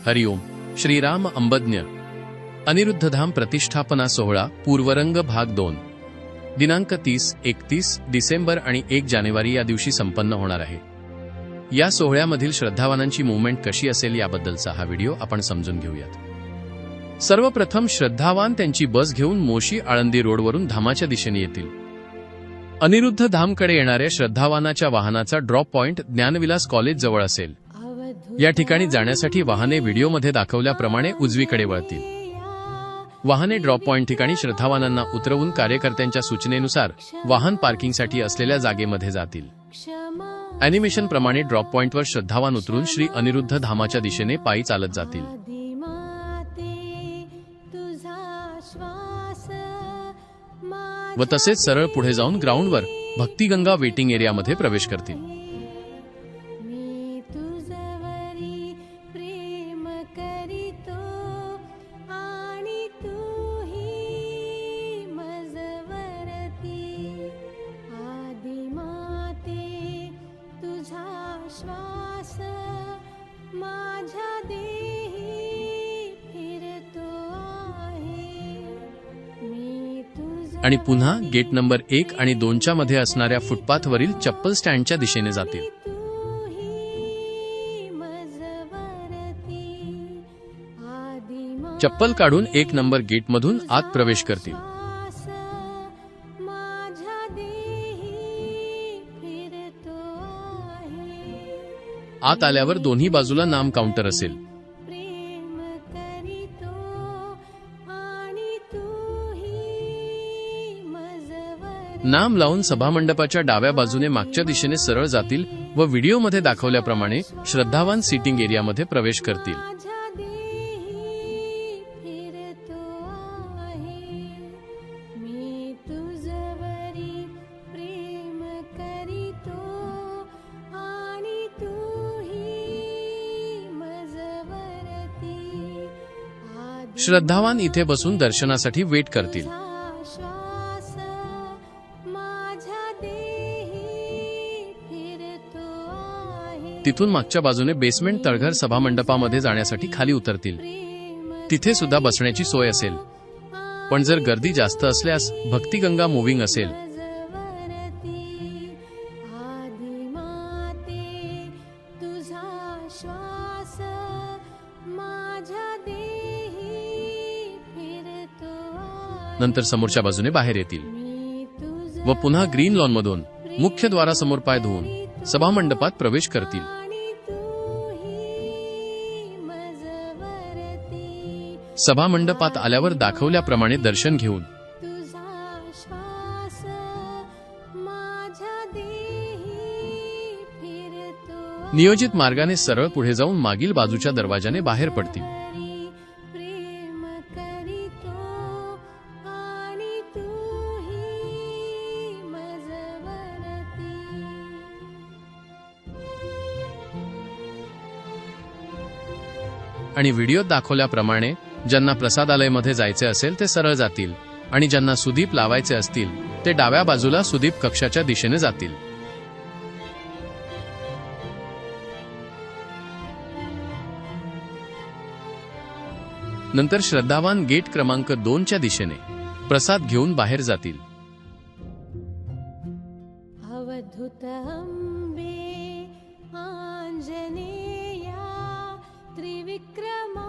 हरिओम. श्रीराम अंबज्ञ अनिरुद्धधाम प्रतिष्ठापना सोहळा पूर्वरंग भाग 2 दिनांक 30, 31 डिसेंबर आणि 1 जानेवारी या दिवशी संपन्न होणार आहे. या सोहळ्यामधील श्रद्धावानांची मूव्हमेंट कशी असेल याबद्दलचा हा व्हिडिओ आपण समजून घेऊयात. सर्वप्रथम श्रद्धावान त्यांची बस घेऊन मोशी आळंदी रोडवरून धामाच्या दिशेने येतील. अनिरुद्ध धामकडे येणाऱ्या श्रद्धावानाच्या वाहनाचा ड्रॉप पॉइंट ज्ञानविलास कॉलेज जवळ असेल. या ठिकाणी जाण्यासाठी वाहने व्हिडिओमध्ये दाखवल्याप्रमाणे उजवीकडे वळतील. वाहने ड्रॉप पॉइंट ठिकाणी श्रद्धावानांना उतरवून कार्यकर्त्यांच्या सूचनेनुसार वाहन पार्किंगसाठी असलेल्या जागेमध्ये जातील. अॅनिमेशन प्रमाणे ड्रॉप पॉइंटवर श्रद्धावान उतरून श्री अनिरुद्ध धामाच्या दिशेने पायी चालत जातील. व तसेच सरळ पुढे जाऊन ग्राउंडवर भक्तिगंगा वेटिंग एरियामध्ये प्रवेश करतील. आणि पुन्हा गेट नंबर 1 आणि 2च्या मध्ये असणाऱ्या फुटपाथवरील चप्पल स्टँडच्या दिशेने जातील. चप्पल काढून 1 नंबर गेटमधून आत प्रवेश करतील. आत आल्यावर दोन्ही बाजूला नाम काउंटर असेल. नाम लावून सभामंडपाच्या डाव्या बाजूने मागच्या दिशेने सरळ जातील व व्हिडिओमध्ये दाखवल्याप्रमाणे श्रद्धावान सीटिंग एरियामध्ये प्रवेश करतील. श्रद्धावान इथे बसून दर्शनासाठी वेट करतील. तिथून मागच्या बाजूने बेसमेंट तळघर सभामंडपामध्ये जाण्यासाठी खाली उतरतील. तिथे सुद्धा बसण्याची सोय असेल. पण जर गर्दी जास्त असल्यास भक्तिगंगा मूव्हिंग असेल. नंतर समोरच्या बाजूने बाहेर येतील व पुन्हा ग्रीन लॉनमधून मुख्य द्वारासमोर पाय धुवून सभामंडपात प्रवेश करतील. सभामंडपात आल्यावर दाखवल्याप्रमाणे दर्शन घेऊन नियोजित मार्गाने सरळ पुढे जाऊन मागील बाजूच्या दरवाजाने बाहेर पडतील. आणि व्हिडिओत दाखवल्याप्रमाणे ज्यांना प्रसादालयमध्ये जायचे असेल ते सरळ जातील आणि ज्यांना सुदीप लावायचे असतील ते डाव्या बाजूला सुदीप कक्षाच्या दिशेने जातील. नंतर श्रद्धावान गेट क्रमांक 2च्या दिशेने प्रसाद घेऊन बाहेर जातील. अवधूत अंबे आंजनेया त्रिविक्रमा